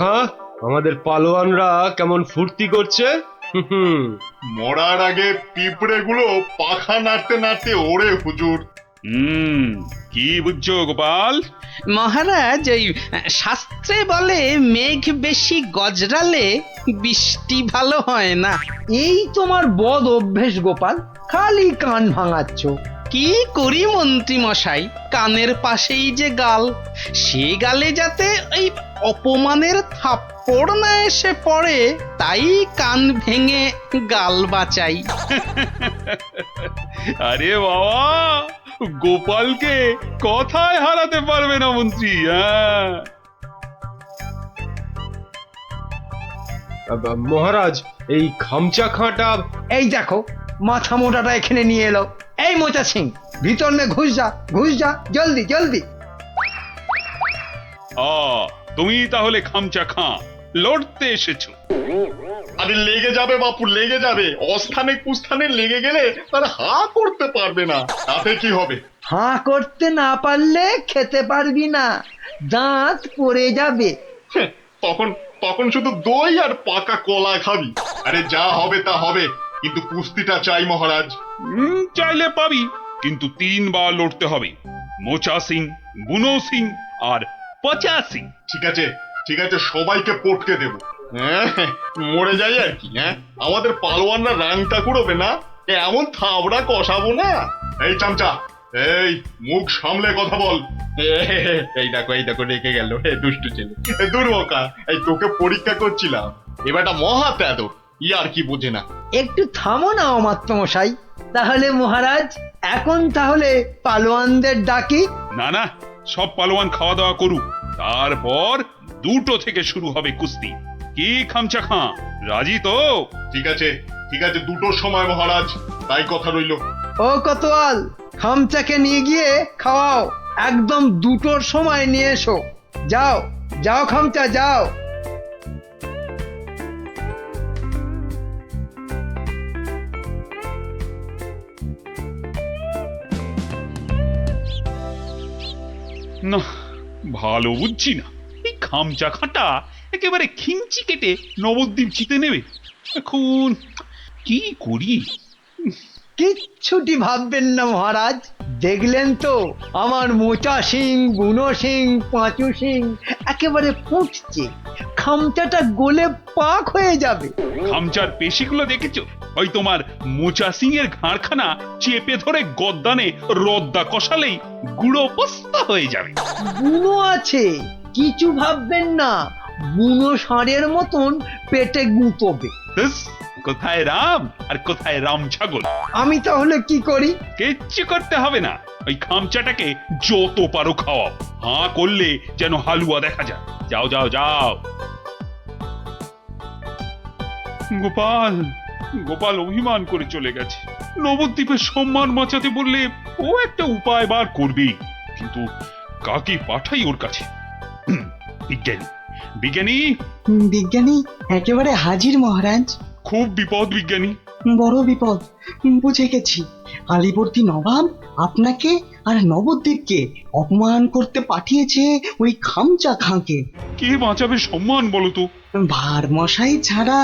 হ্যাঁ, আমাদের পালোয়ানরা কেমন ফুর্তি করছে। মরার আগে পিঁপড়েগুলো পাখা নাড়তে নাড়তে ওড়ে হুজুর। কি বুঝছো গোপাল? মহারাজ, ওই শাস্ত্রে বলে মেঘ বেশি গজরালে বৃষ্টি ভালো হয় না। এই তোমার বদ অভ্যেস গোপাল, খালি কান ভাঙাচ্ছ। কি করি মন্ত্রী মশাই, কানের পাশেই যে গাল, সে গালে যাতে ওই অপমানের থাপ্পড় না এসে পড়ে, তাই কান ভেঙে গাল বাঁচাই। আরে বাবা, গোপালকে কথায় হারাতে পারবে না মন্ত্রী। হ্যাঁ, মহারাজ, এই খামচা খাঁটা। এই দেখো, মাথা মোটাটা এখানে নিয়ে এলো। এই মোচা সিং, ভিতর নে ঘুষ যা জলদি জলদি। তুমি তাহলে খামচা খাঁ লড়তে এসেছো? আরে লেগে যাবে বাপু, লেগে যাবে। অস্থানে কুস্থানে লেগে গেলে তার হা করতে পারবে না, তাতে কি হবে? হাঁ করতে না পারলে খেতে পারবি না, দাঁত পড়ে যাবে। হ্যাঁ, তখন তখন শুধু দই আর পাকা কলা খাবি। আরে যা হবে তা হবে, কিন্তু কুস্তিটা চাই মহারাজ। চাইলে পাবি, কিন্তু 3 বার লড়তে হবে। মোচা সিং, বুনো সিং আর পচা সিং। ঠিক আছে ঠিক আছে, সবাইকে পটকে দেব। হ্যাঁ, মরে যাই আর কি। হ্যাঁ, আমাদের পালোয়ানরা রাংটা কুড়োবে না, এমন থাবড়া কষাবো না। এই চামচা, এই মুখ সামলে কথা বল। এই দেখো রেখে গেল দুষ্টু ছেলে। দুর্বকা, এই তোকে পরীক্ষা করছিলাম, এবারটা মহা তেদ আর কি বোঝে না। একটু থামো না অমাত্য মশাই। তাহলে মহারাজ, এখন তাহলে পালোয়ানদের ডাকি। না না, সব পালোয়ান খাওয়া দাওয়া করুক, তারপর 2টো থেকে শুরু হবে কুস্তি। কি খামচা খাঁ, রাজি তো? ঠিক আছে 2টোর সময় মহারাজ, তাই কথা রইল। ও কোতোয়াল, খামচাকে নিয়ে গিয়ে খাওয়াও। একদম 2টোর সময় নিয়ে এসো। যাও যাও খামচা, যাও। না, ভালো বুঝছি না। এই খামচা খাঁটা একেবারে খিঞ্চি কেটে নবদ্বীপ জিতে নেবে। এখন কি করি? কিচ্ছুটি ভাববেন না মহারাজ। দেখলেন তো আমার মোচা সিং, বুনো সিং, পাঁচু সিং একেবারে ফুটছে। খামচাটা গলে পাক হয়ে যাবে। খামচার পেশিগুলো দেখেছো? ওই তোমার মোচা সিং এর ঘাড়খানা চেপে ধরে গদ্দানে রদ্দা কষালেই গুঁড়ো পস্তা হয়ে যাবে। বুনো আছে, কিছু ভাববেন না। বুনো ষাঁড়ের মতন পেটে গুঁতবে। ব্যাস, কোথায় রাম আর কোথায় রাম ছাগল। আমি তাহলে কি করি? কিচ্ছু করতে হবে না, ওই খামচাটাকে যত পারো খাওয়াও। হাঁ করলে যেন হালুয়া দেখা যায়। যাও যাও যাও। গোপাল গোপাল অভিমান করে চলে গেছে। নবদ্বীপের সম্মান বাঁচাতে বললে ও একটা উপায় বার করবেই, কিন্তু কাকে পাঠাই ওর কাছে? বিজ্ঞানী বিজ্ঞানী বিজ্ঞানী একেবারে হাজির মহারাজ। খুব বিপদ বিজ্ঞানী। বড় বিপদ, বুঝে গেছি। আলীবর্দী নবাব আপনাকে আর নবদ্বীপকে অপমান করতে পাঠিয়েছে ওই খামচা খাঁকে। কে বাঁচাবে সম্মান বলো তো? ভারমশাই ছাড়া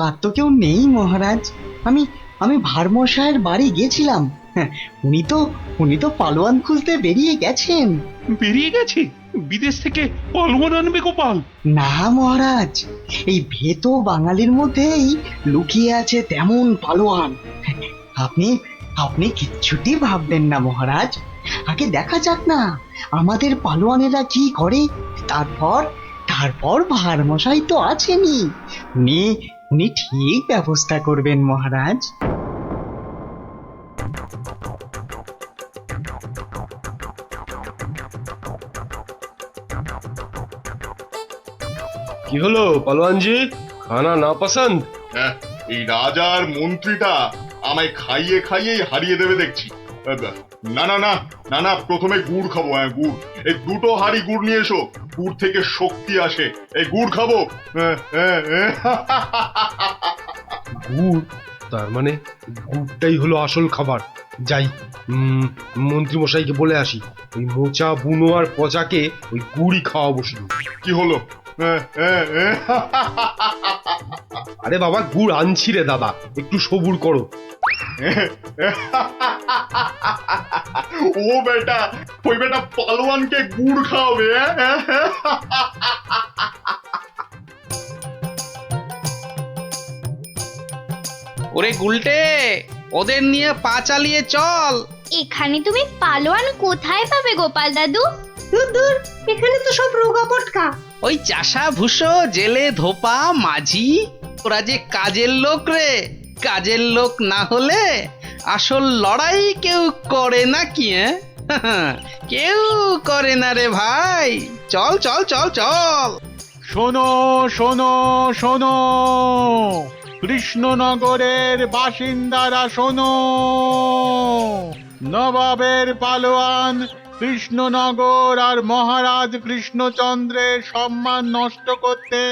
আর তো কেউ নেই মহারাজ। আমি আমি ভারমশাইয়ের বাড়ি গেছিলাম। হ্যাঁ, উনি তো পালোয়ান খুঁজতে বেরিয়ে গেছেন। বেরিয়ে গেছে? বিদেশ থেকে পালোয়ান আনবে গোপাল? না মহারাজ, এই ভেতো বাঙালির মধ্যেই লুকিয়ে আছে তেমন পালোয়ান। আপনি আপনি কিচ্ছুটি ভাববেন না মহারাজ। আগে দেখা যাক না আমাদের পালোয়ানেরা কি করে, তারপর তারপর ভারমশাই তো আছেনই। উনি উনি ঠিক ব্যবস্থা করবেন মহারাজ। কি হলো পালোয়ানজি, খানা না পছন্দ? হ্যাঁ, এই রাজার মন্ত্রীটা আমায় খাইয়ে খাইয়েই হারিয়ে দেবে দেখছি। না না না না না, প্রথমে গুড় খাবো। হ্যাঁ, গুড়। এই 2টো হাঁড়ি গুড় নিয়ে এসো, গুড় থেকে শক্তি আসে। এই গুড় খাবো। গুড়? তার মানে গুড়টাই হলো আসল খাবার। যাই, মন্ত্রী মশাইকে বলে আসি, ওই মোচা, বুনো আর পচাকে ওই গুড়ই খাওয়াবো শুধু। কি হলো? আরে বাবা গুড় আনছি রে দাদা, একটু সবুর করো। ও বেটা, ওই বেটা পালোয়ানকে গুড় খাওয়াবে। ওরে গুলটে, ওদের নিয়ে পা চালিয়ে চল। এখানে তুমি পালোয়ান কোথায় পাবে গোপাল দাদু? দূর দূর, এখানে তো সব রোগা পটকা। ওই চাষা ভুষো, জেলে ধোপা, মাঝি, ওরা যে কাজের লোক রে। কাজের লোক না হলে আসল লড়াই কেউ করে না কি? কেউ করে না রে ভাই। চল চল চল চল। শোনো শোনো শোনো, কৃষ্ণনগরের বাসিন্দারা শোনো, নবাবের পালোয়ান কৃষ্ণনগর আর মহারাজ কৃষ্ণচন্দ্রের সম্মান নষ্ট করতে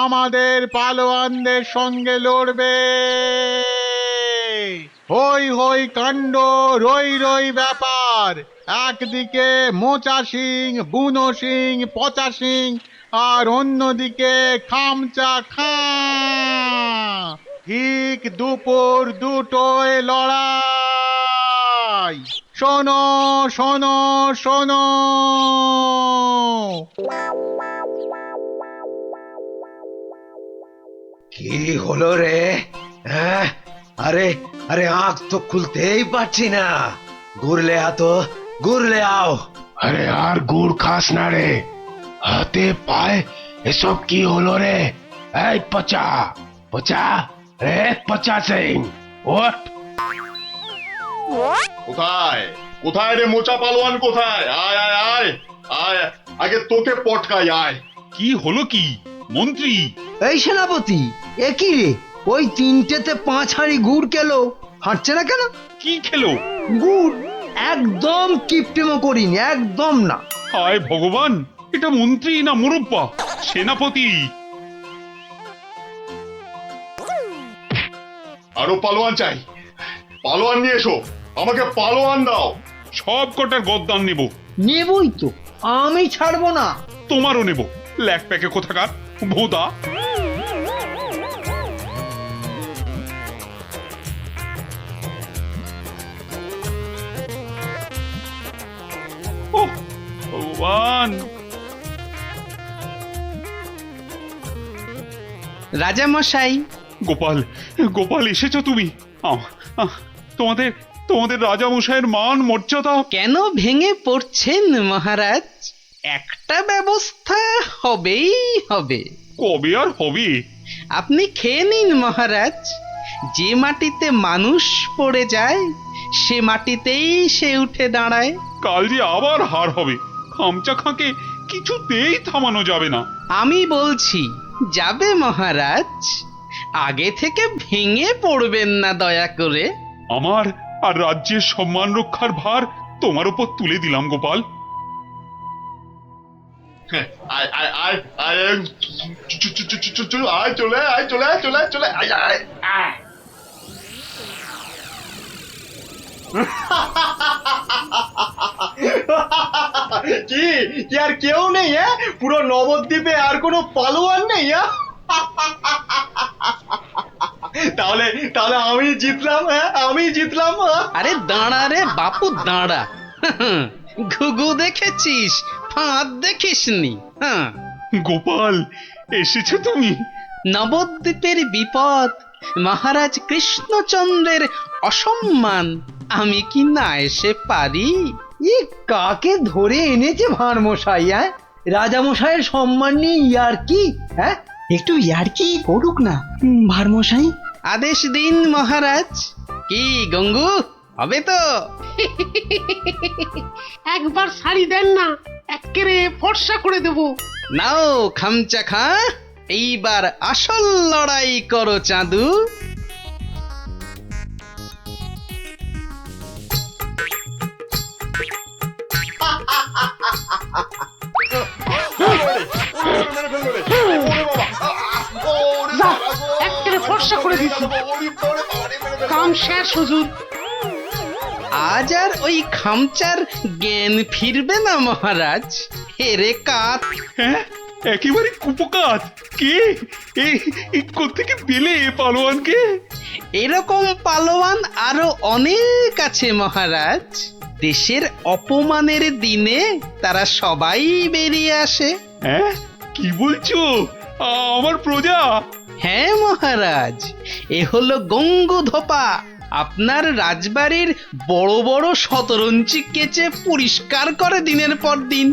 আমাদের পালোয়ানদের সঙ্গে লড়বে। হই হই কাণ্ড, রই রই ব্যাপার। একদিকে মোচা সিং, বুনো সিং, পচা সিং, আর অন্যদিকে খামচা খাঁ। ঠিক দুপুর দুটোয় লড়াই। শোনো শোনো শোনো। কি হলো রে? হ্যাঁ, আরে আরে আঁখ তো খুলতেই পারছি না। ঘুরলে আতো, ঘুরলে আও। আরে আর গুড় খাস না রে, হাতে পায়ে এসব কি হলো রে? এই পচা পচা, রে পচা সিং, ওঠ। কোথায় কোথায় রে মোচা পালোয়ান, কোথায়? আয় আয় আয় আয়, আগে তোকে পটকাই, আয়। কি হলো কি মন্ত্রী? এই সেনাপতি, এ কি রে? ওই তিনটেতে 5 হাঁড়ি গুড় কেলো, হাঁটছে না কেন? কি খেলো? গুড় একদম কিপটেমো করিনি, একদম না। হায় ভগবান, এটা মন্ত্রী না মুরব্বা? সেনাপতি। আরো পালোয়ান চাই, পালোয়ান নিয়ে এসো, আমাকে পালোয়ান দাও। সব কটার গদ্দান নেব। নেবই তো, আমি ছাড়বো না। তোমারও নেব, ল্যাক প্যাকে কোথাকার ভোদা। ওহ ভগবান। রাজা মশাই, গোপাল, গোপাল এসেছো তুমি? তোমাদের তোমাদের রাজা মশাইয়ের মান মর্যাদা কেন ভেঙে পড়ছেন মহারাজ? একটা ব্যবস্থা হবেই হবে। কবে আর হবে? আপনি খেয়ে নিন মহারাজ। যে মাটিতে মানুষ পড়ে যায় সে মাটিতেই সে উঠে দাঁড়ায়। কাল যে আবার হার হবে, খামচা খাঁকে কিছুতেই থামানো যাবে না। আমি বলছি যাবে মহারাজ। আগে থেকে ভেঙে পড়বেন না দয়া করে। আমার আর রাজ্যের সম্মান রক্ষার ভার তোমার উপর তুলে দিলাম গোপাল। আয় আয় আয় আয়, আয় চলে আয়, চলে আয়, চলে আয়, চলে আয় আয় আয়। কি কি আর কেউ নেই? হ্যাঁ, পুরো নবদ্বীপে আর কোনো পালোয়ান নেই? তাহলে তাহলে আমি জিতলাম। হ্যাঁ, আমি জিতলাম। আরে দাঁড়া রে বাপু দাঁড়া। ঘুঘু দেখেছিস, ফাঁদ দেখিসনি। হ্যাঁ, গোপাল এসেছো তুমি? নবদ্বীপের বিপদ, মহারাজ কৃষ্ণচন্দ্রের অসম্মান, আমি কি না এসে পারি? ই কাকে ধরে এনেছে ভাঁড় মশাই? হ্যাঁ, রাজা মশাইয়ের সম্মান নিয়ে ইয়ার কি? হ্যাঁ, একটু ইয়ার্কি করুক না ভারমশাই। আদেশ দিন মহারাজ। কি গঙ্গু, হবে তো? একবার শাড়ি দেন না, এক্কেরে ফর্সা করে দেবো। নাও খামচা খা, এইবার আসল লড়াই করো চাঁদু। এক্কেরে ফর্সা করে দিচ্ছি। কাম শেষ হুজুর। আজ আর ওই খামচার জ্ঞান ফিরবে না মহারাজ। হেরে কাত। হ্যাঁ, একেবারে কুপকাত। কে কোত্থেকে পেলে পালোয়ানকে? এরকম পালোয়ান আরো অনেক আছে মহারাজ। দেশের অপমানের দিনে তারা সবাই বেরিয়ে আসে। হ্যাঁ, কি বলছো? আমার প্রজা? হ্যাঁ মহারাজ, এ হলো গঙ্গুধোপা, আপনার রাজবাড়ির বড় বড় শতরঞ্চি কেচে পরিষ্কার করে দিনের পর দিন।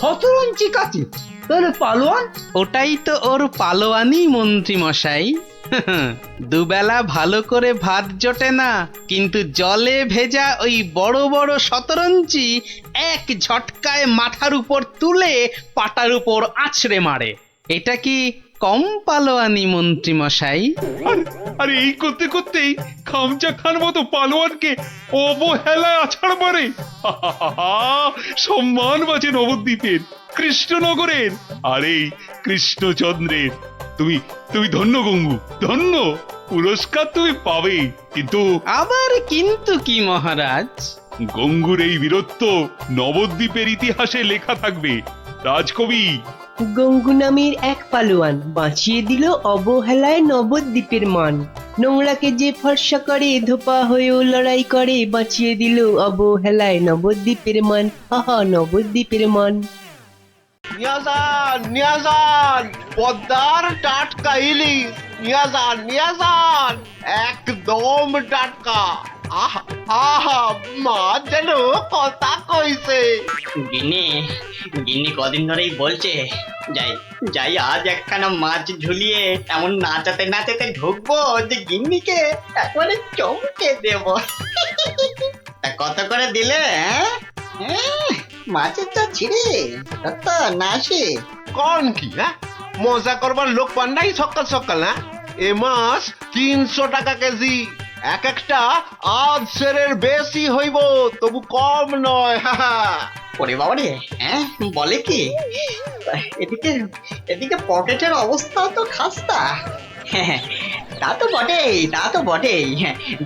17 ইঞ্চি কাছে তাহলে পালোয়ান? ওটাই তো ওর পালোয়ানি মন্ত্রী মশাই। দুবেলা ভালো করে ভাত জোটে না, কিন্তু জলে ভেজা ওই বড় বড় শতরঞ্চি এক ঝটকায় মাথার উপর তুলে পাটার উপর আছড়ে মারে। এটা কি কম পালোয়ানি মন্ত্রী মশাই? আরে এই করতে করতেই খামচা খান মতো পালোয়ানকে অবহেলায় আছাড় মারে। সম্মান বাঁচে নবদ্বীপের, কৃষ্ণনগরের, আর এই কৃষ্ণচন্দ্রের। তুমি তুমি ধন্য গঙ্গু, ধন্য। পুরস্কার তুমি পাবে, কিন্তু আবার কিন্তু কি মহারাজ? গঙ্গুর এই বীরত্ব নবদ্বীপের ইতিহাসে লেখা থাকবে। রাজকবি গঙ্গু নামের এক পালোয়ান বাঁচিয়ে দিল অবহেলায় নবদ্বীপের মান। নোংরাকে যে ফর্সা করে ধোপা হয়েও লড়াই করে, বাঁচিয়ে দিল অবহেলায় নবদ্বীপের মান। আহা, নবদ্বীপের মান। নিয়াজান পদ্মার টাটকা ইলিশ, নিয়াজান একদম টাটকা। আহা আহা, মা যেন কথা কইছে। গিন্নি কদিন ধরেই বলছে, যাই আজ একখানা মাছ ঝুলিয়ে এমন নাচাতে নাচাতে ঢুকবো যে গিন্নিকে একবারে চমকে দেব। তা কত করে দিলে? মাছের চা ছিঁড়ে কত না আসে? কোন কি মজা করবার লোক পান নাই সকাল সকাল? এ মাছ 300 টাকা কেজি, এক একটা আধ সেরের বেশি হইব, তবু কম নয়। ওরে বাবা রে, বলে কি? এদিকে পকেটের অবস্থা তো খাস্তা। তা তো বটেই,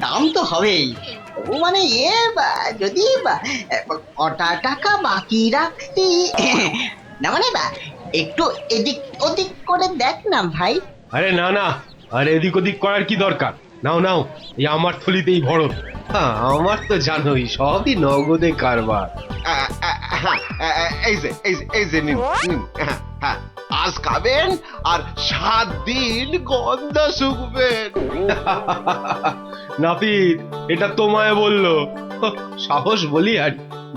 দাম তো হবেই। তবু মানে যদি কটা টাকা বাকি রাখতি না, মানে একটু এদিক ওদিক করে দেখ না ভাই। আরে না না, আরে এদিক ওদিক করার কি দরকার? নাও নাও, এই আমার থলিতেই ভরো। হ্যাঁ, আমার তো জানোই সবই নগদে কারবার। এই যে নিন, আজ খাবেন আর 7 দিন গন্ধ শুকবেন। নাপিত, এটা তোমায় বললো? সাহস বলি আর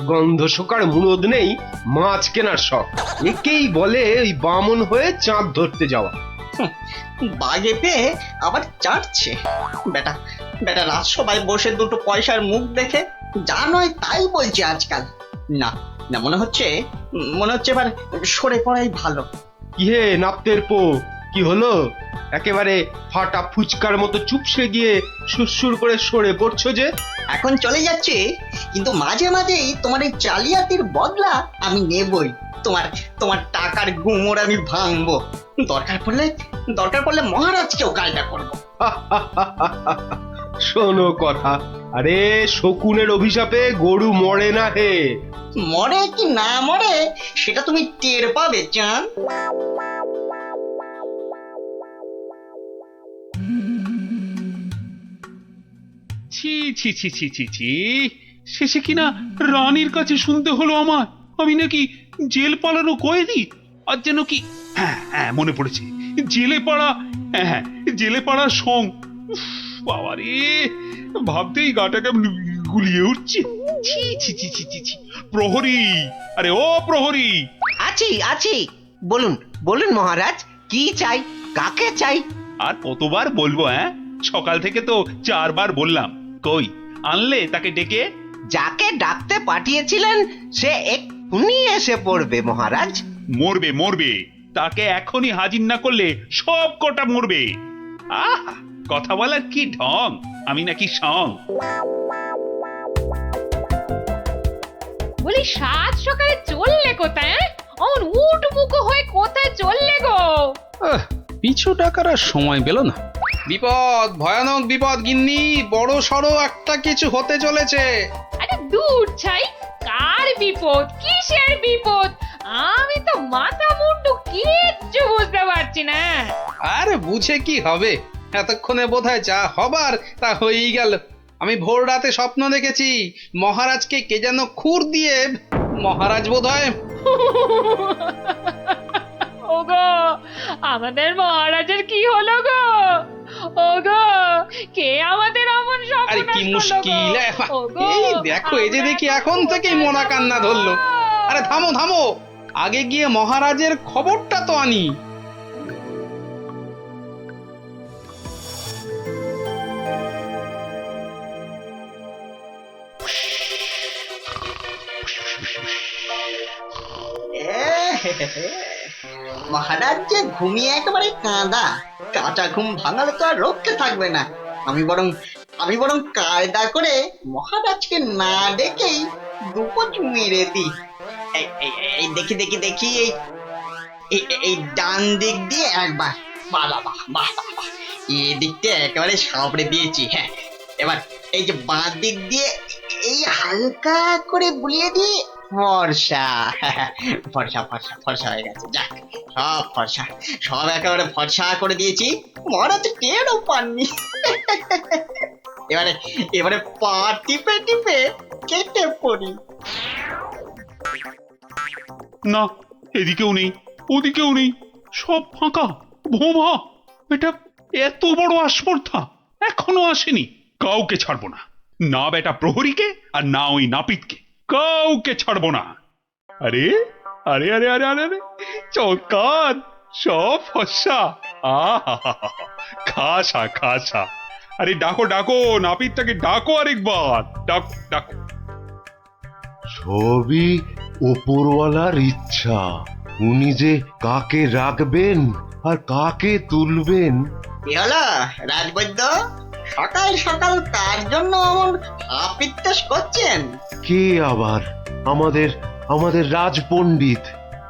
গন্ধ শোকার মুরদ নেই, মাছ কেনার শখ। একেই বলে ওই বামন হয়ে চাঁদ ধরতে যাওয়া। বাগে পেয়ে আবার চাটছে বেটা। রাজসভায় বসে দুটো পয়সার মুখ দেখে যা নয় তাই বলছে আজকাল। না, মনে হচ্ছে এবার সরে পড়াই ভালো। কি হে নাপতের পো, কি হলো? একেবারে ফাটা ফুচকার মতো চুপসে গিয়ে সুরসুর করে সরে পড়ছো যে? এখন চলে যাচ্ছে, কিন্তু মাঝে মাঝেই তোমার এই জালিয়াতির বদলা আমি নেবই। তোমার টাকার গুমর আমি ভাঙবো। দরকার পড়লে মহারাজকেও গালটা করবো। শোনো কথা, আরে শকুনের অভিশাপে গরু মরে না হে। মরে কি না মরে সেটা তুমি টের পাবে চাঁদ। ছি ছি ছি ছি ছি ছি, শেষে কিনা রানীর কাছে শুনতে হলো আমার আমি নাকি জেল পালানো কয়েদি। আর যেন কি, হ্যাঁ মনে পড়েছে, জেলে পাড়ার সং। বাবা রে, ভাবতেই গাটা কেমন গুলিয়ে উঠছে। ছি ছি ছি ছি ছি ছি। প্রহরী, আরে ও প্রহরী। আছি, বলুন মহারাজ, কি চাই, কাকে চাই? আর কতবার বলবো? সকাল থেকে তো 4 বার বললাম। কই আনলে তাকে ডেকে? যাকে ডাকতে পাঠিয়েছিলেন সে এক্ষুনি এসে পড়বে মহারাজ। মরবে, তাকে এখনই হাজির না করলে সব কটা মরবে। কথা বলার কি ঢং, আমি নাকি সং? বলি 7 সকালে চললে কোথায়? অমন উঠবুকো হয়ে কোথায় চললে গো? পিছু টাকার আর সময় পেল না। বিপদ, ভয়ানক বিপদ গিন্নি, বড় সড়ো একটা কিছু হতে চলেছে। আরে দূর ছাই, কার বিপদ, কিসের বিপদ? আমি তো মাথা মুন্ডু কিচ্ছু বুঝতে পারছি না। আরে বুঝে কি হবে, এতক্ষণে বোধহয় যা হবার তা হয়েই গেল। আমি ভোর রাতে স্বপ্ন দেখেছি মহারাজকে কে যেন খুর দিয়ে, মহারাজ বোধহয় ওগো, আমাদের মহারাজের কি হলো গো? ওগো, কে আমাদের অমন আরে কি মুশকিল! এই দেখো, এই যে দেখি এখন থেকেই মরা কান্না ধরলো। আরে থামো থামো, আগে গিয়ে মহারাজের খবরটা তো আনি। মহারাজ যে ঘুমিয়ে একেবারে কাঁদা, কাঁচা ঘুম ভাঙালে তো আর রক্ষে থাকবে না। আমি বরং কায়দা করে মহারাজকে না ডেকেই দুপোজ মেরে দিই। এই দেখি দেখি দেখি, এই ডান দিক দিয়ে একবার, বাহ বাহ বাহ বাহ, এই দিকটা একেবারে সাবড়ে দিয়েছি। হ্যাঁ, এবার এই যে বাঁ দিক দিয়ে এই হালকা করে বুলিয়ে দিয়ে ফর্সা ফর্সা ফর্সা ফর্সা হয়ে গেছে। যাক, সব ফর্সা, সব একেবারে ফর্সা করে দিয়েছি, মহারাজ টেরও পাননি। এবারে পা টিপে টিপে কেটে পড়ি। না, এদিকেও নেই, ওদিকেও নেই, সব ফাঁকা ভোমা। এটা এত বড় আস্পর্ধা এখনো আসেনি। কাউকে ছাড়বো না, না বেটা প্রহরীকে আর না ওই নাপিতকে, কাউকে ছাড়বো না। আরে আরে আরে আরে আরে আরে, চমৎকার, সব ফর্সা। আহা, খাসা খাসা। আরে ডাকো ডাকো, নাপিতটাকে ডাকো আরেকবার, ডাকো ডাকো। সবই ওপরওয়ালার ইচ্ছা। উনি যে কাকে রাখবেন আর কাকে তুলবেন। কি হলো রাজবৈদ্য, সকাল সকাল তার জন্য এমন আপিত্তাস করছেন? কে আবার? আমাদের রাজপণ্ডিত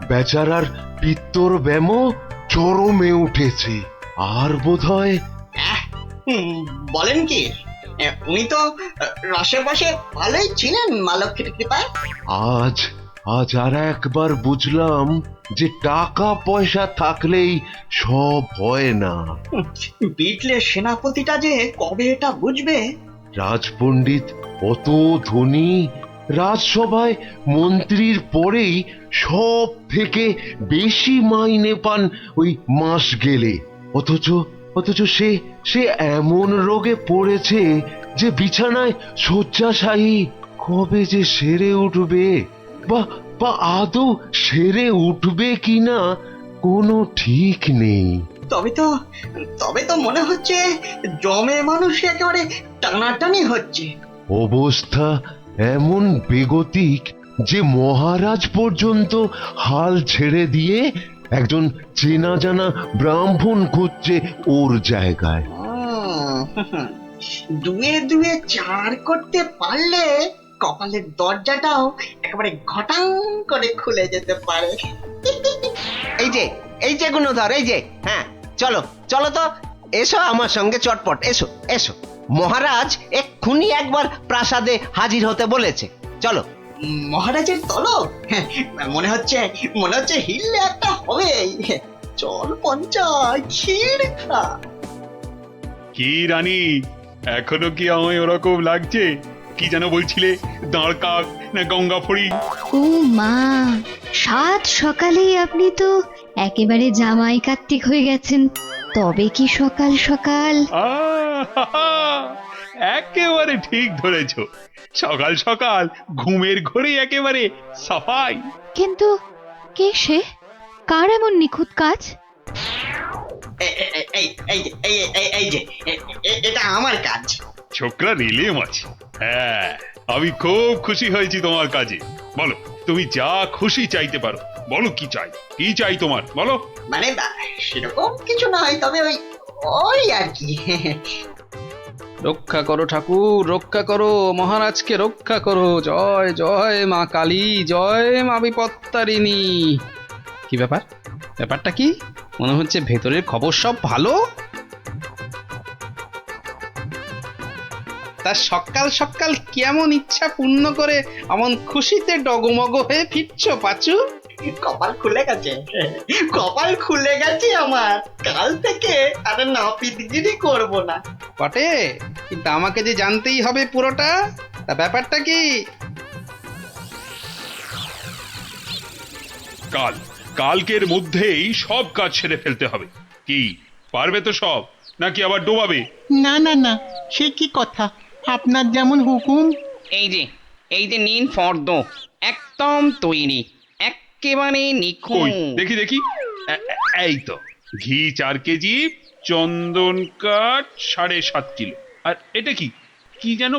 বেচারার পিত্তর ব্যামো চরমে উঠেছে। আর বোধহয় বলেন কি, উনি তো রসে বসে ভালোই ছিলেন মা লক্ষ্মীর কৃপায়। আজ আর একবার বুঝলাম যে টাকা পয়সা থাকলেই সব হয় না। বিটলের সেনাপতিটা যে কবে এটা বুঝবে? রাজপণ্ডিত অত ধনী, রাজসভায় মন্ত্রীর পরেই সব থেকে বেশি মাইনে পান ওই মাস গেলে। অথচ সে এমন রোগে পড়েছে যে বিছানায় শয্যাশায়ী। কবে যে সেরে উঠবে, বা আদৌ সেরে উঠবে কিনা কোনো ঠিক নেই। তবে তো মনে হচ্ছে জমে মানুষ একেবারে টানাটানি হচ্ছে। অবস্থা এমন বেগতিক যে মহারাজ পর্যন্ত হাল ছেড়ে দিয়ে একজন চেনা জানা ব্রাহ্মণ খুঁজছে ওর জায়গায়। দুয়ে দুয়ে চার করতে পারলে কপালের দরজাটাও একেবারে ঘটাং করে খুলে যেতে পারে। এই যে গুণধর, এই যে, হ্যাঁ, চলো তো, এসো আমার সঙ্গে চটপট, এসো এসো। মহারাজ এক্ষুনি একবার প্রাসাদে হাজির হতে বলেছে, চলো। মহারাজের তলব? মনে হচ্ছে হিললে একটা হবে। চল পঞ্চায়, ক্ষীর খা। কি রানী, এখনো কি আমায় ওরকম লাগছে? কি যেন বলছিলে, দাঁড় কাক না গঙ্গা ফড়ি? ও মা, সাত সকালেই আপনি তো একেবারে জামাই কার্তিক হয়ে গেছেন। তবে কি সকাল সকাল? একেবারে ঠিক ধরেছ, সকাল সকাল ঘুমের ঘরে একেবারে সাফাই। কিন্তু কে সে? কার এমন নিখুঁত কাজ? এটা আমার কাজ। ছোকরা রেলে মাছি। হ্যাঁ, আমি খুব খুশি হয়েছি তোমার কাজে। বলো, তুমি যা খুশি চাইতে পারো। বলো কি চাই তোমার, বলো। মানে সেরকম কিছু নয়, তবে ওই আর কি। রক্ষা করো ঠাকুর, রক্ষা করো, মহারাজকে রক্ষা করো। জয় জয় মা কালী, জয় মা বিপত্তারিণী। কি ব্যাপারটা কি? মনে হচ্ছে ভেতরের খবর সব ভালো। তা সকাল সকাল কেমন ইচ্ছা পূর্ণ করে এমন খুশিতে ডগমগ হয়ে ফিরছো পাচু? কপাল খুলে গেছে, কপাল খুলে গেছে আমার। কাল থেকে আর নাপিতগিরি করব না। বটে, কিন্তু আমাকে যে জানতেই হবে পুরোটা। তা ব্যাপারটা কি? কালকের মধ্যেই সব কাজ সেরে ফেলতে হবে। কি পারবে তো সব, নাকি আবার ডোবাবে? না না না, সে কি কথা, আপনার যেমন হুকুম। এই যে নিন ফর্দ, একদম তৈরি, একেবারে কই নিখুঁত। দেখি দেখি। এই তো, ঘি 4 কেজি, চন্দন কাঠ 7.5 কিলো। আর এটা কি কি যেন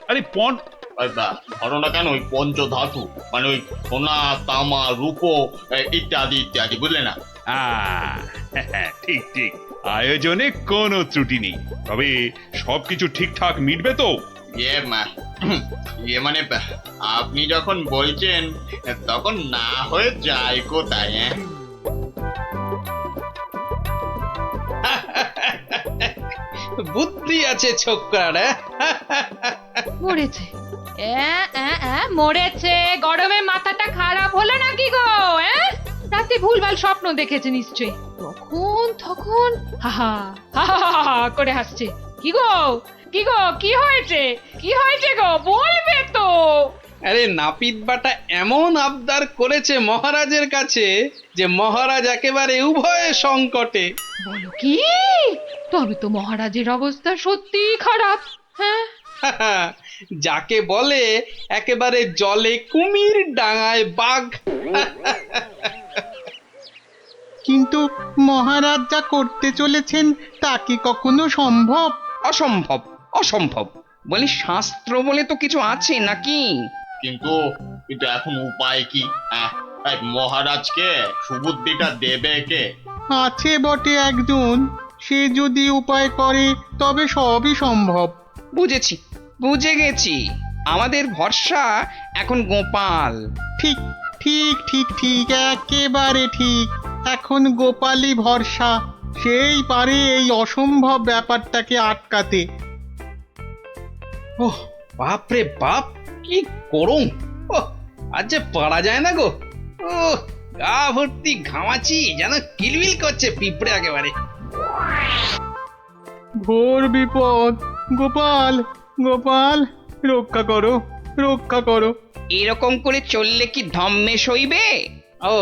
আরে ঘটনা কেন ওই পঞ্চধাতু, মানে ওই সোনা, তামা, রূপো ইত্যাদি ইত্যাদি, বুঝলে না? ঠিক ঠিক, আয়োজনে কোনো ত্রুটি নেই। তবে সবকিছু ঠিকঠাক মিটবে তো? মানে আপনি যখন বলছেন তখন না হয়ে যায় কোথায়? বুদ্ধি আছে ছোকরার। মরেছে, মরেছে। গরমে মাথাটা খারাপ হলো নাকি গো? রাতে ভুলভাল স্বপ্ন দেখেছে নিশ্চয়ই। তখন হাহা হাহা করে হাসছে। কি গো কি হয়েছে? কি হয়েছে গো, বলবে তো? আরে নাপিত বাটা এমন আবদার করেছে মহারাজের কাছে যে মহারাজ একেবারে উভয় সংকটে। বলো কি? তবে তো মহারাজের অবস্থা সত্যি খারাপ। হ্যাঁ, যাকে বলে একেবারে জলে কুমির, ডাঙায় বাঘ। কিন্তু মহারাজ যা করতে চলেছেন তা কি কখনো সম্ভব? অসম্ভব, অসম্ভব। বলি শাস্ত্র বলে তো কিছু আছে নাকি? কিন্তু এখন উপায় কি? মহারাজকে সুবুদ্ধিটা দেবে কে? আছে বটে একজন, সে যদি উপায় করে তবে সবই সম্ভব। বুঝেছি, বুঝে গেছি। আমাদের ভরসা এখন গোপাল। ঠিক ঠিক ঠিক ঠিক, একেবারে ঠিক। এখন গোপালই ভরসা, সেই পারে এই অসম্ভব ব্যাপারটাকে আটকাতে। ওহ বাপরে বাপ, কি গরম! আজ যে পারা যায় না গো। ও গা ভর্তি ঘামাচি, যেন কিলবিল করছে পিঁপড়ে একেবারে। ঘোর বিপদ, গোপাল গোপাল, রক্ষা করো, রক্ষা করো। এরকম করে চললে কি ধম্মে সইবে? ও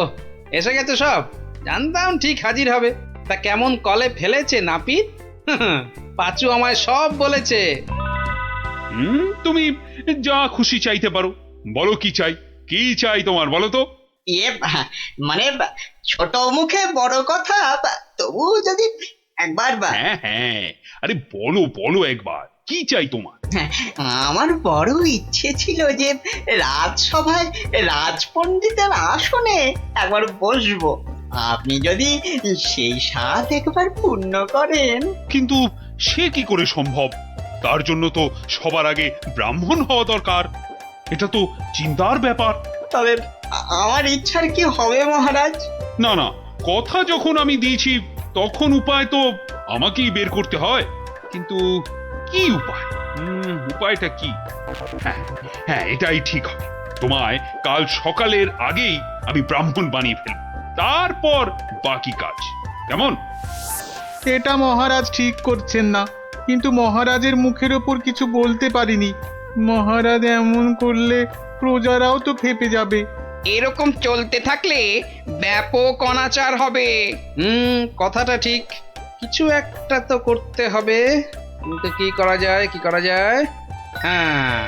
এসে গেছে সব, জানতাম ঠিক হাজির হবে। তা কেমন কলে ফেলেছে নাপিত? পাঁচু আমায় সব বলেছে। তুমি যা খুশি চাইতে পারো। বলো কি চাই, কি চাই তোমার, বলো তো। মানে ছোট মুখে বড় কথা, তবু যদি একবার হ্যাঁ, আরে বলো বলো একবার, কি চাই তোমার? আমার বড় ইচ্ছে ছিল যে রাজসভায় রাজপণ্ডিতের আসনে একবার বসবো। আপনি যদি সেই স্বাদ একবার পূর্ণ করেন। কিন্তু সে কি করে সম্ভব? তার জন্য তো সবার আগে ব্রাহ্মণ হওয়া দরকার। এটা তো চিন্তার ব্যাপার। তবে আমার ইচ্ছার কি হবে মহারাজ? না না, কথা যখন আমি দিয়েছি তখন উপায় তো আমাকেই বের করতে হয়। কিন্তু কি উপায়? উপায়টা কি? হ্যাঁ এটাই ঠিক হবে। তোমায় কাল সকালের আগেই আমি ব্রাহ্মণ বানিয়ে ফেলব, তারপর বাকি কাজ। কেমন? এটা মহারাজ ঠিক করছেন না, কিন্তু মহারাজের মুখের ওপর কিছু বলতে পারিনি। মহারাজ এমন করলে প্রজারাও তো ফেপে যাবে। এরকম চলতে থাকলে ব্যাপক অনাচার হবে। কথাটা ঠিক। কিছু একটা তো করতে হবে, কিন্তু কি করা যায়? হ্যাঁ,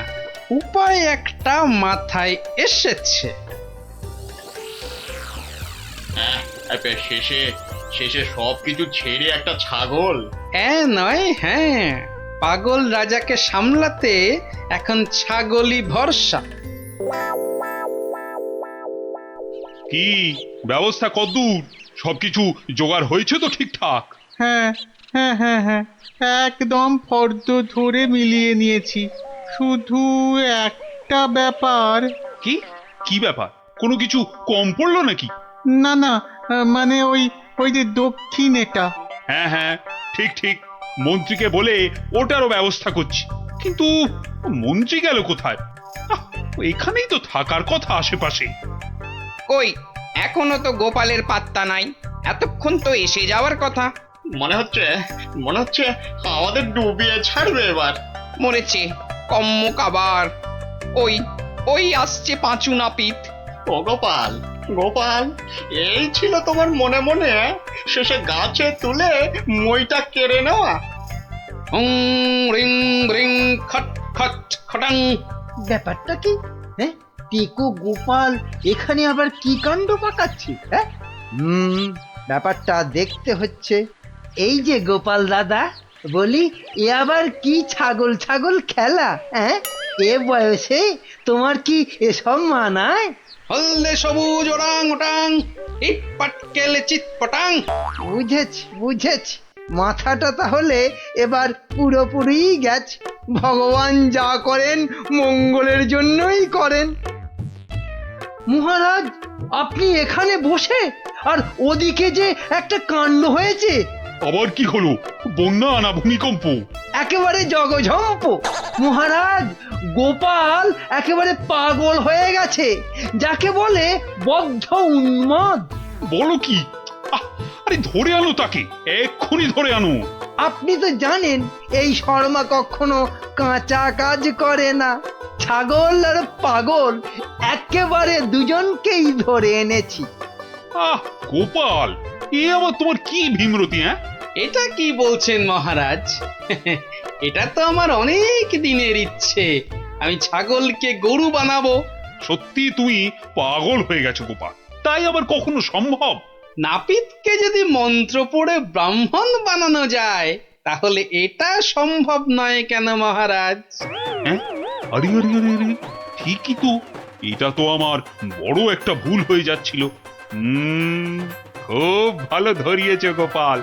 উপায় একটা মাথায় এসেছে। শেষে সবকিছু ছেড়ে একটা ছাগল? হ্যাঁ, পাগল রাজাকে সামলাতে এখন ছাগলই ভরসা। কি ব্যবস্থা কতদূর? সবকিছু জোগাড় হয়েছে তো ঠিকঠাক? হ্যাঁ, একদম ফর্দ ধরে মিলিয়ে নিয়েছি। শুধু একটা ব্যাপার। কি ব্যাপার? কোনো কিছু কম পড়লো নাকি? না, মানে ওই যে দক্ষিণ এটা। হ্যাঁ, ঠিক, মন্ত্রীকে বলে ওটারও ব্যবস্থা করছি। কিন্তু মন্ত্রী গেল কোথায়? এখানেই তো থাকার কথা আশেপাশে। কই এখনো তো গোপালের পাত্তা নাই, এতক্ষণ তো এসে যাওয়ার কথা। মনে হচ্ছে আমাদের ডুবিয়ে ছাড়বে এবার। মরেছে কম্মক আবার। ওই ওই আসছে পাঁচু নাপিত। ও গোপাল, গোপাল, এই ছিল তোমার মনে মনে শেষে গাছে তুলে মইটা কেড়ে নেওয়া? হুং রিং রিং খট খট খটাং। ব্যাপারটা কি? হ্যাঁ, টেকো গোপাল এখানে আবার কি কাণ্ড পাকাচ্ছি? হ্যাঁ, ব্যাপারটা দেখতে হচ্ছে। এই যে গোপাল দাদা, বলি এ আবার কি ছাগল ছাগল খেলা? হ্যাঁ, এ বয়সে তোমার কি এসব মানায়? হলদে সবুজ ওরাং ওটাং, ইট পাটকেল চিত পটাং। বুঝেছি। মাথাটা তাহলে এবার পুরোপুরি গেছে। ভগবান যা করেন মঙ্গলের জন্যই করেন। মহারাজ, আপনি এখানে বসে, আর ওদিকে যে একটা কাণ্ড হয়েছে। আবার কি হলো? বন্যা না ভূমিকম্প? একেবারে জগঝম্প। মহারাজ, গোপাল একেবারে পাগল হয়ে গেছে, যাকে বলে বদ্ধ উন্মাদ। বলো কি? আরে ধরে আনো তাকে, এক্ষুনি ধরে আনো। আপনি তো জানেন এই শর্মা কখনো কাঁচা কাজ করে না। ছাগল আর পাগল একেবারে দুজনকেই ধরে এনেছি। গোপাল, এ আবার তোমার কি ভীমরতি? হ্যাঁ, এটা কি বলছেন মহারাজ? এটা তো আমার অনেক দিনের ইচ্ছে, আমি ছাগলকে গরু বানাবো। সত্যি তুমি পাগল হয়ে গেছো গোপাল, তাই আবার কখনো সম্ভব? নাপিতকে যদি মন্ত্র পড়ে ব্রাহ্মণ বানানো যায়, তাহলে এটা সম্ভব নয় কেন মহারাজ? হ্যাঁ, আরে আরে আরে আরে, ঠিকই তো। এটা তো আমার বড় একটা ভুল হয়ে যাচ্ছিল। খুব ভালো ধরিয়েছো গোপাল।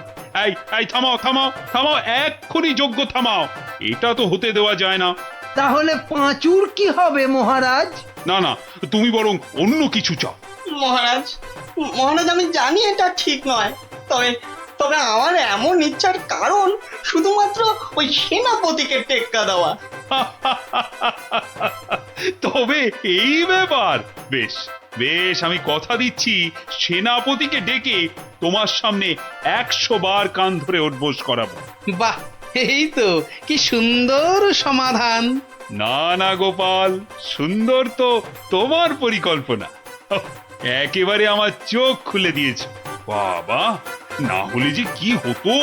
এই থামাও থামাও থামাও, এক্ষুনি যজ্ঞ থামাও। এটা তো হতে দেওয়া যায় না। তাহলে পাঁচুর কি হবে মহারাজ? না না, তুমি বরং অন্য কিছু চাও। মহারাজ, আমি জানি এটা ঠিক নয়, তবে তবে আমার এমন ইচ্ছার কারণ শুধুমাত্র ওই সেনাপতিকে টেক্কা দেওয়া। তবে এই ব্যাপার, বেশ বেশ, আমি কথা দিচ্ছি সেনাপতিকে ডেকে তোমার সামনে 100 বার কান ধরে উঠবোস করাবো। বাহ, এই তো কি সুন্দর সমাধান। না না গোপাল, সুন্দর তো তোমার পরিকল্পনা। একেবারে আমার চোখ খুলে দিয়েছে। বাবা, না হলে যে কি হতো।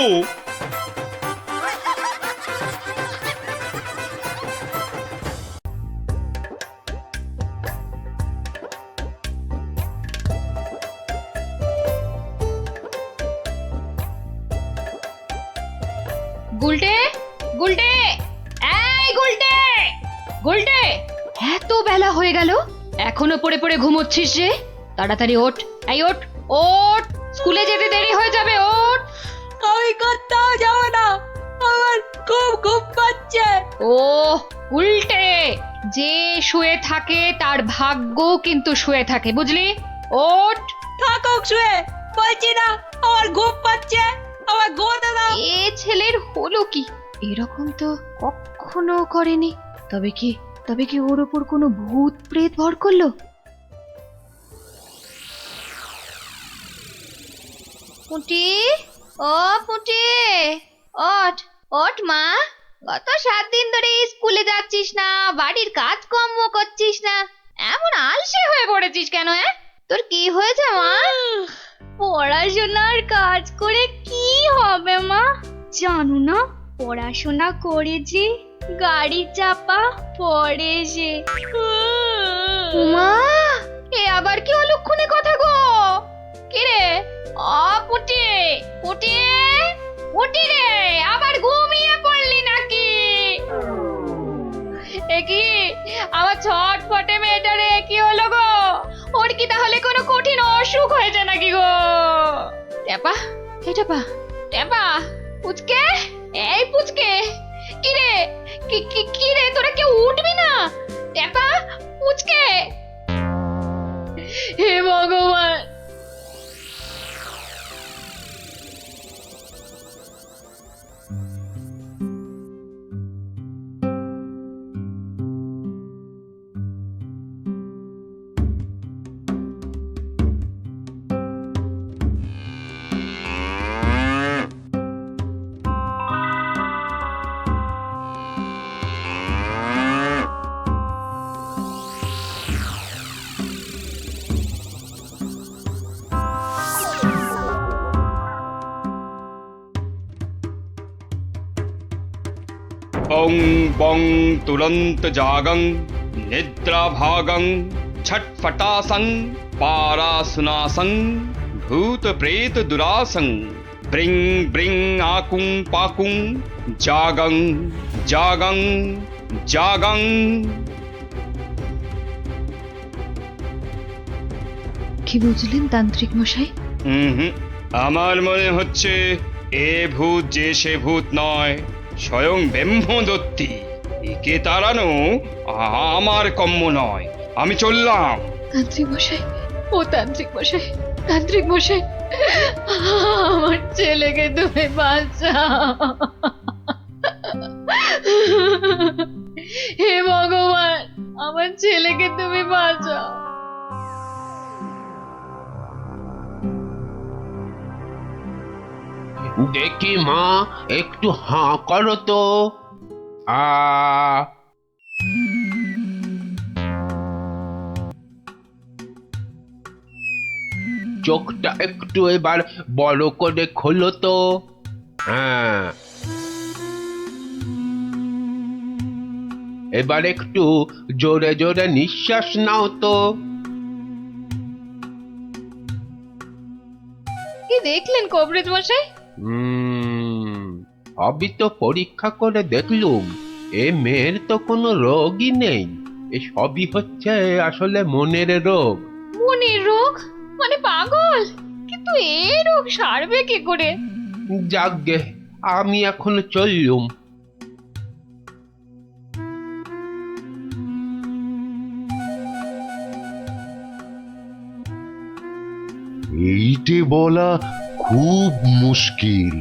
গুলটে, গুলটে, এই গুলটে, গুলটে, এত বেলা হয়ে গেল, এখনো পড়ে পড়ে ঘুমোচ্ছিস যে? তাড়াতাড়ি ওঠ, এই ওঠ, ওঠ, স্কুলে যেতে দেরি হয়ে যাবে, ওঠ। আমি কোথাও যাবো না, আমার খুব ঘুম পাচ্ছে। ও উল্টে, যে শুয়ে থাকে তার ভাগ্য কিন্তু শুয়ে থাকে, বুঝলি? ওঠ। থাকুক শুয়ে, বলছি না আমার ঘুম পাচ্ছে, আমার ঘুমোতে দাও। এ ছেলের হলো কি? এরকম তো কখনো করেনি। তবে কি ওর ওপর কোনো ভূত প্রেত ভর করলো? পুটি, ও পুটি, ওঠ ওঠ মা। গত 7 দিন ধরে স্কুলে যাচ্ছিস না, বাড়ির কাজকর্ম করছিস না, এমন আলসে হয়ে পড়েছিস কেন? তোর কি হয়েছে মা? পড়াশোনার কাজ করে কি হবে মা? জানো না, পড়াশোনা করেছি গাড়ি চাপা পড়ে সে। মা, এ আবার কি অলক্ষণে কথা গো? কি রে? পুটি, পুটি, পুটি রে, আবার ঘুমিয়ে পড়লি নাকি? এ কি আমার ছটফটে মেয়েটা রে, কি হলো গো? ওর কি তাহলে কোনো কঠিন অসুখ হয়েছে নাকি গো? টেপা, এই টেপা, টেপা, পুচকে, এই পুচকে, কি রে, কি রে, তোরা কেউ উঠবি না? টেপা, পুচকে, হে ভগবান। পং বং তুরন্ত জাগং নিদ্রা ভাগং ছটফটাসং পারাসুনাসং ভূত প্রেত দুরাসং ব্রিং ব্রিং আকুং পাকুং জাগং জাগং জাগং। কি বুঝলেন তান্ত্রিক মশাই? আমার মনে হচ্ছে এ ভূত যে সে ভূত নয়, স্বয়ং ব্রহ্মদত্তী। একে তাড়ানো আমার কম্য নয়। আমি চললাম। তান্ত্রিক মশাই, ও তান্ত্রিক মশাই, তান্ত্রিক মশাই, আমার ছেলেকে তুমি বাঁচাও। হে ভগবান, আমার ছেলেকে তুমি বাঁচাও। দেখি মা, একটু হাঁ করো তো। চোখটা একটু এবার বড় করে খোলো তো। হ্যাঁ, এবার একটু জোরে জোরে নিঃশ্বাস নাও তো। কি দেখলেন কবরেজ মশাই? সবই তো পরীক্ষা করে দেখলুম, এ মেয়ের তো কোনো রোগই নেই। এ সবই হচ্ছে আসলে মনের রোগ। মনের রোগ মানে পাগল? কিন্তু এই রোগ সারবে কি করে? যাকগে, আমি এখন চললুম। এইটে বলা খুব মুশকিল।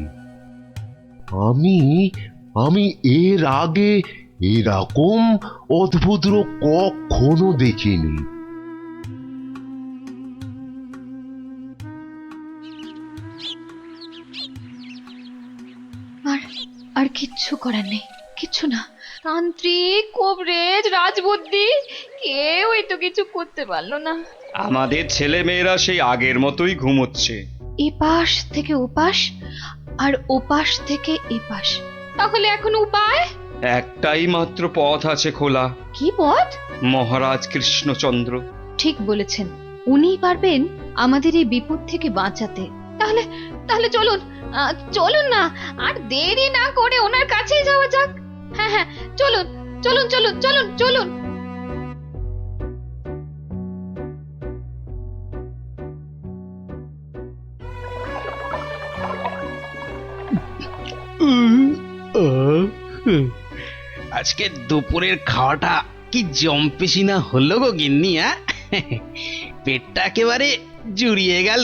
আমি এর আগে এরকম অদ্ভুত রোগ কখনো দেখিনি। আর কিচ্ছু করার নেই, কিচ্ছু না। তান্ত্রিক, কবরেজ, রাজবুদ্ধি কেউই তো কিছু করতে পারলো না। আমাদের ছেলে মেয়েরা সেই আগের মতোই ঘুমোচ্ছে। এপাশ থেকে ওপাশ আর ওপাশ থেকে এপাশ। তাহলে এখন উপায়? একটাই মাত্র পথ আছে খোলা। কি পথ? মহারাজ কৃষ্ণচন্দ্র। ঠিক বলেছেন, উনিই পারবেন আমাদের এই বিপদ থেকে বাঁচাতে। তাহলে তাহলে চলুন, চলুন না, আর দেরি না করে ওনার কাছেই যাওয়া যাক। হ্যাঁ হ্যাঁ, চলুন চলুন চলুন চলুন চলুন। আজকে দুপুরের খাওয়াটা কি জম্পেশি না হলো গো গিন্নি? পেটটা একেবারে জুড়িয়ে গেল।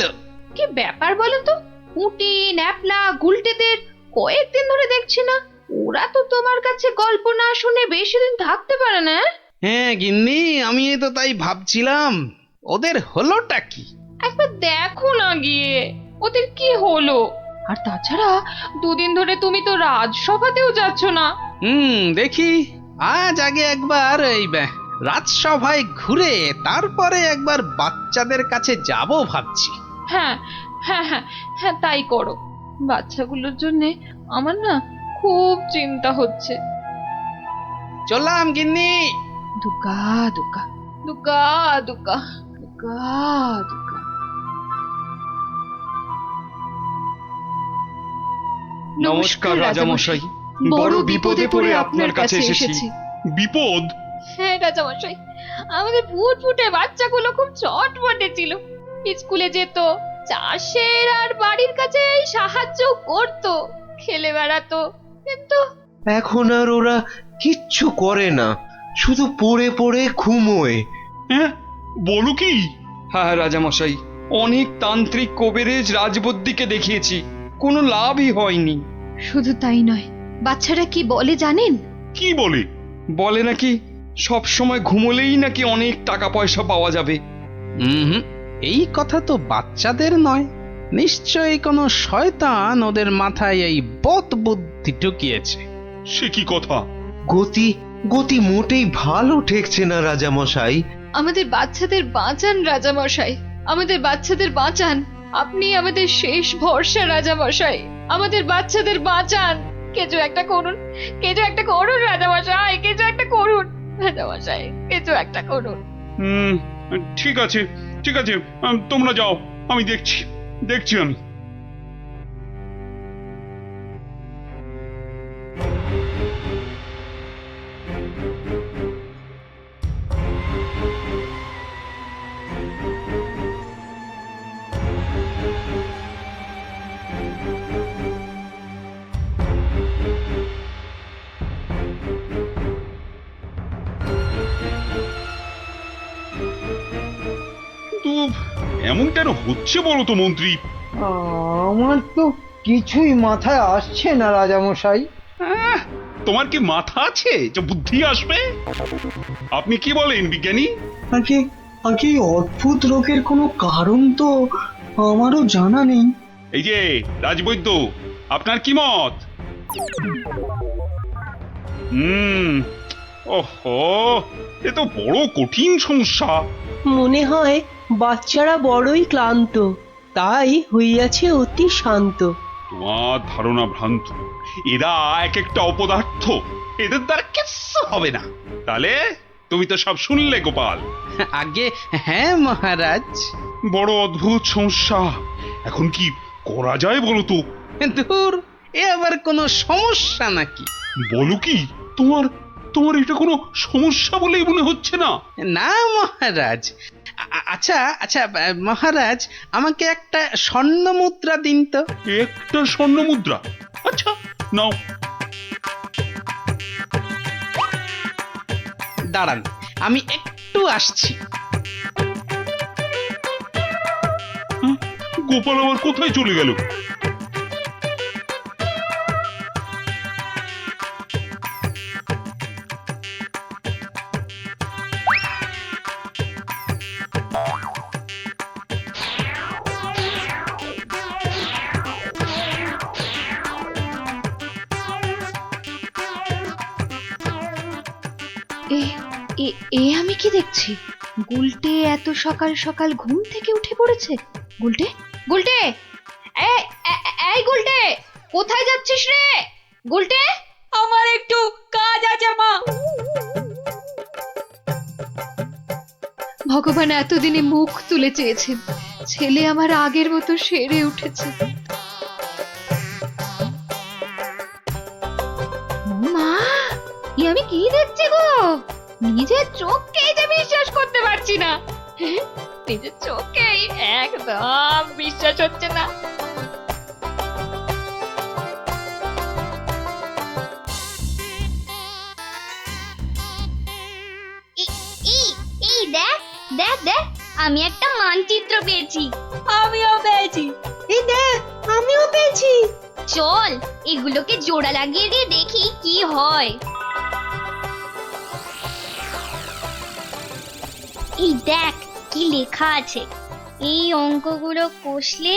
কি ব্যাপার বলুন তো? পুঁটি, ন্যাপলা, গুলটেদের কয়েকদিন ধরে দেখছি না। ওরা তো তোমার কাছে গল্প না শুনে বেশি দিন থাকতে পারে না। হ্যাঁ গিন্নি, আমি তো তাই ভাবছিলাম, ওদের হলোটা কি? একবার দেখো না গিয়ে ওদের কি হলো। আর তাছাড়া দুদিন ধরে তুমি তো রাজসভাতেও যাচ্ছ না। দেখি আজ আগে একবার এই রাজসভায় ঘুরে তারপরে একবার বাচ্চাদের কাছে যাব ভাবছি। হ্যাঁ হ্যাঁ হ্যাঁ হ্যাঁ, তাই করো। বাচ্চাগুলোর জন্য আমার না খুব চিন্তা হচ্ছে। চললাম গিন্নি। দুর্গা দুর্গা দুর্গা দুর্গা দুর্গা দুর্গা। নমস্কার রাজামশাই, বড় বিপদে পড়ে আপনার কাছে এসেছি। বিপদ? হ্যাঁ রাজামশাই, আমাদের ফুটফুটে বাচ্চাগুলো খুব চটপটে ছিল। স্কুলে যেত, চাষের আর বাড়ির কাছে সাহায্য করত, খেলে বেড়াতো, কিন্তু এখন আর ওরা কিচ্ছু করে না, শুধু পড়ে পড়ে ঘুমোয়। হ্যাঁ, বলো কি? হ্যাঁ রাজামশাই, অনেক তান্ত্রিক, কবিরাজ, রাজবুদ্ধিকে দেখিয়েছি, কোনো লাভই হয়নি। শুধু তাই নয়, বাচ্চারা কি বলে জানেন? কি বলে? বলে নাকি সব সময় ঘুমোলেই নাকি অনেক টাকা পয়সা পাওয়া যাবে। এই কথা তো বাচ্চাদের নয়, নিশ্চয়ই কোনো শয়তান ওদের মাথায় এই বদ বুদ্ধি ঢুকিয়েছে। সে কি কথা? গতি গতি মোটেই ভালো ঠেকছে না রাজামশাই। আমাদের বাচ্চাদের বাঁচান রাজামশাই, আমাদের বাচ্চাদের বাঁচান। আপনি আমাদের শেষ ভরসা রাজামশাই, আমাদের বাচ্চাদের বাঁচান। কিছু একটা করুন, কিছু একটা করুন রাজামশাই, কিছু একটা করুন রাজামশাই, কিছু একটা করুন। হুম, ঠিক আছে ঠিক আছে, তোমরা যাও, আমি দেখছি দেখছি আমি। কিন্তু এমন কেন হচ্ছে বলো তো মন্ত্রী? আমার তো কিছুই মাথায় আসছে না রাজামশাই। তোমার কি মাথা আছে যে বুদ্ধি আসবে? আপনি কি বলেন বিজ্ঞানী? আগে আগে এই অদ্ভুত রোগের কোনো কারণ তো আমারও জানা নেই। এই যে রাজবৈদ্য, আপনার কি মত? ওহো, এ তো বড় কঠিন সমস্যা। মনে হয় বাচ্চারা বড়ই ক্লান্ত, তাই হইয়াছে অতি শান্ত। তোমার ধারণা ভ্রান্ত। এরা এক একটা অপদার্থ, এদের দ্বারা কিচ্ছু হবে না। তাহলে তুমি তো সব শুনলে গোপাল। আগে হ্যাঁ মহারাজ। বড় অদ্ভুত সমস্যা, এখন কি করা যায় বলো তো? ধুর, এ আবার কোনো সমস্যা নাকি? বলো কি, তোমার তোমার এটা কোনো সমস্যা বলেই মনে হচ্ছে না? না মহারাজ। আচ্ছা আচ্ছা মহারাজ, আমাকে একটা স্বর্ণ মুদ্রা দিন তো। একটা স্বর্ণ মুদ্রা? আচ্ছা নাও। দাঁড়ান, আমি একটু আসছি। গোপাল আবার কোথায় চলে গেল? এ আমি কি দেখছি? গুলটে এত সকাল সকাল ঘুম থেকে উঠে পড়েছে। গুলটে, গুলটে, এই গুলটে, কোথায় যাচ্ছিস রে? গুলটে, আমার একটু কাজ আছে মা। ভগবান এতদিনে মুখ তুলে চেয়েছেন, ছেলে আমার আগের মতো সেরে উঠেছে। মা, আমি কি দেখছি গো? নিজের চোখকেই যে বিশ্বাস করতে পারছি না। নিজের চোখেই একদম বিশ্বাস হচ্ছে না। এই দেখ দেখ দেখ, আমি একটা মানচিত্র পেয়েছি। আমিও পেয়েছি। এই দেখ, আমিও পেয়েছি। চল এগুলোকে জোড়া লাগিয়ে দিয়ে দেখি কি হয়। এই দেখ কি লেখা আছে। এই অঙ্কগুলো কষলে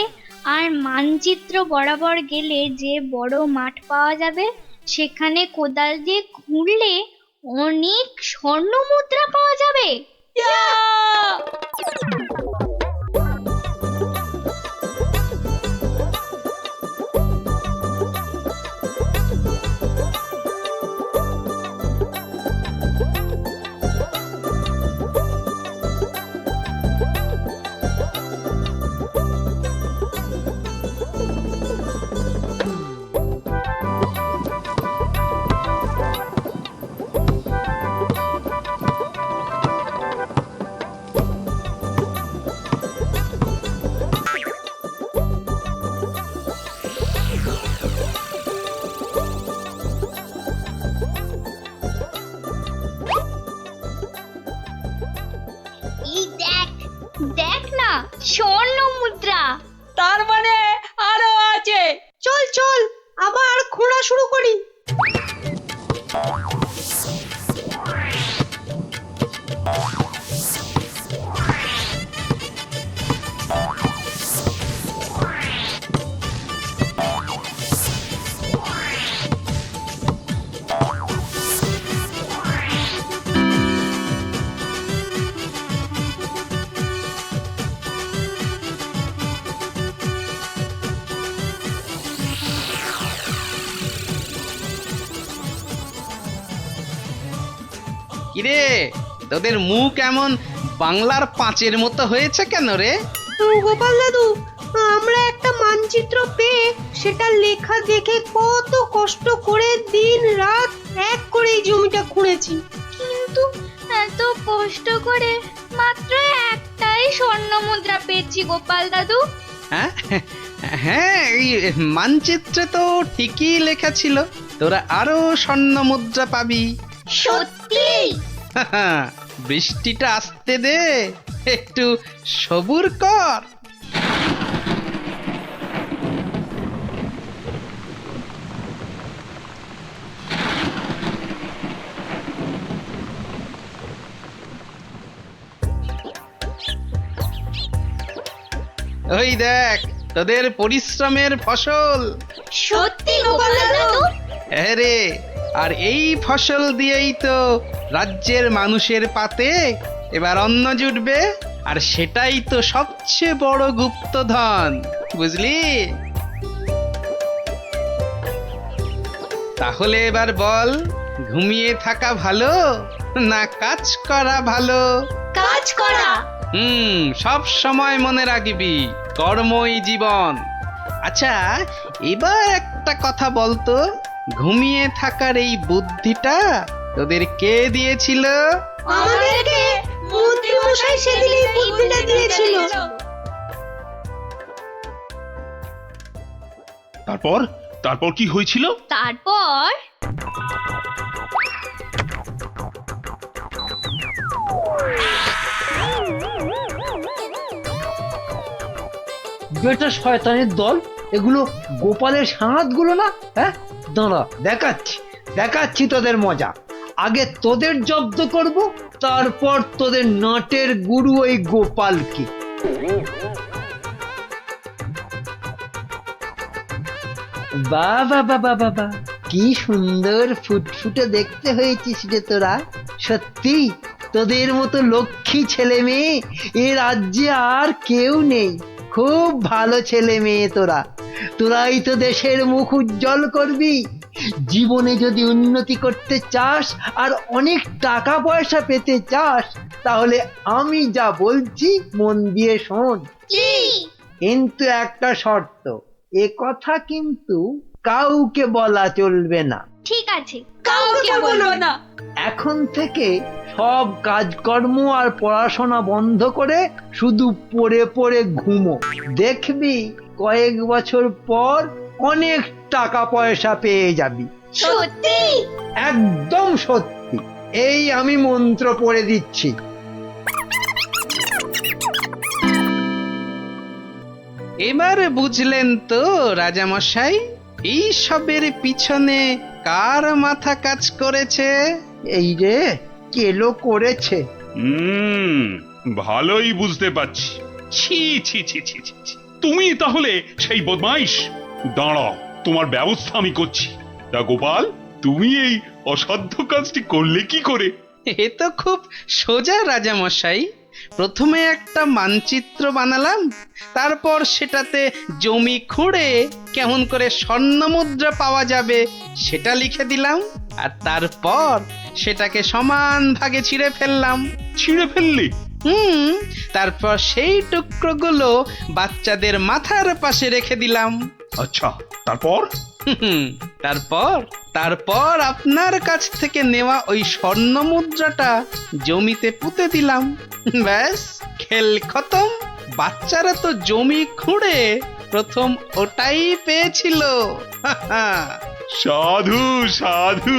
আর মানচিত্র বরাবর গেলে যে বড় মাঠ পাওয়া যাবে, সেখানে কোদাল দিয়ে খুঁড়লে অনেক স্বর্ণ মুদ্রা পাওয়া যাবে। দেখ না, স্বর্ণ মুদ্রা। তার মানে আরো আছে। চল চল, আবার খোঁড়া শুরু করি। কিরে তোদের মুখ এমন বাংলার পাঁচের মতো হয়েছে কেন রে? গোপাল দাদু, আমরা একটা মানচিত্র পেয়ে সেটা লেখা দেখে কত কষ্ট করে দিন রাত এক করে এই জমিটা খুঁড়েছি। কিন্তু এত কষ্ট করে মাত্র একটাই স্বর্ণ মুদ্রা পেয়েছি গোপাল দাদু। হ্যাঁ হ্যাঁ, এই মানচিত্রে তো ঠিকই লেখা ছিল তোরা আরো স্বর্ণ মুদ্রা পাবি। সত্যি? বৃষ্টিটা আসতে দে, একটু সবুর কর। ওই দেখ তোদের পরিশ্রমের ফসল। সত্যি গোপাল দাদু? হ্যাঁ রে, আর এই ফসল দিয়েই তো রাজ্যের মানুষের পাতে এবার অন্ন জুটবে, আর সেটাই তো সবচেয়ে বড় গুপ্তধন, বুঝলি? তাহলে এবার বল, ঘুমিয়ে থাকা ভালো না কাজ করা ভালো? কাজ করা। সব সময় মনে রাখবি, কর্মই জীবন। আচ্ছা এবার একটা কথা বলতো, ঘুমিয়ে থাকার এই বুদ্ধিটা তোদের কে দিয়েছিল? আমাদেরকে মন্ত্রী মশাই সেদিনই বুদ্ধিটা দিয়েছিল। তারপর তারপর কি হয়েছিল? তারপর বেটা শয়তানের দল, এগুলো গোপালের সাঁতগুলো না? হ্যাঁ, দাঁড়া দেখাচ্ছি দেখাচ্ছি তোদের মজা। আগে তোদের জব্দ করব, তারপর তোদের নাটের গুরু ওই গোপালকে। বাবা বাবা বাবা, কি সুন্দর ফুটফুটে দেখতে হয়েছিস রে তোরা। সত্যি তোদের মতো লক্ষ্মী ছেলে মেয়ে এ রাজ্যে আর কেউ নেই। খুব ভালো ছেলে মেয়ে তোরা, তোরাই তো দেশের মুখ উজ্জ্বল করবি। জীবনে যদি উন্নতি করতে চাস আর অনেক টাকা পয়সা পেতে চাস, তাহলে আমি যা বলছি মন দিয়ে শোন। কিন্তু একটা শর্ত, এ কথা কিন্তু কাউকে বলা চলবে না। ঠিক আছে, কাউকে বলবো না। এখন থেকে সব কাজকর্ম আর পড়াশোনা বন্ধ করে শুধু পড়ে পড়ে ঘুমো। দেখবি কয়েক বছর পর অনেক টাকা পয়সা পেয়ে যাবি। সত্যি? একদম সত্যি। এই আমি মন্ত্র পড়ে দিচ্ছি। এবার বুঝলেন তো রাজামশাই, এই সবের পিছনে কার মাথা কাজ করেছে? এই রে, কেলো করেছে। ভালোই বুঝতে পারছি। ছি ছি ছি ছি ছি ছি। তুমি তাহলে সেই বদমাইশ। দাঁড়াও, তোমার ব্যবস্থা আমি করছি। তা গোপাল, তুমি এই অসাধ্য কাজটি করলে কি করে? এ তো খুব সোজা রাজামশাই। প্রথমে একটা মানচিত্র বানালাম, তারপর সেটাতে জমি খুঁড়ে কেমন করে স্বর্ণ মুদ্রা পাওয়া যাবে সেটা লিখে দিলাম, আর তারপর সেটাকে সমান ভাগে ছিঁড়ে ফেললাম। ছিঁড়ে ফেললি? তারপর সেই টুকরোগুলো বাচ্চাদের মাথার পাশে রেখে দিলাম। আচ্ছা, তারপর? তারপর তারপর আপনার কাছ থেকে নেওয়া ওই স্বর্ণ মুদ্রাটা জমিতে পুঁতে দিলাম। ব্যাস, খেল খতম। বাচ্চারা তো জমি খুঁড়ে প্রথম ওটাই পেয়েছিল। সাধু সাধু।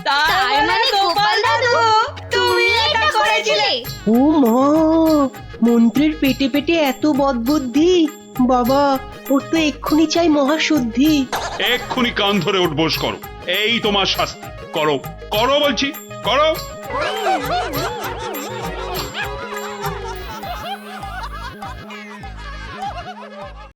তার মানে গোপাল দাদু তুমি এটা করেছিলে? ও মা, মন্ত্রীর পেটে পেটে এত বদবুদ্ধি! বাবা, ওর তো এক্ষুনি চাই মহাশুদ্ধি। এক্ষুনি কান ধরে উঠবোস করো, এই তোমার শাস্তি। করো করো বলছি, করো।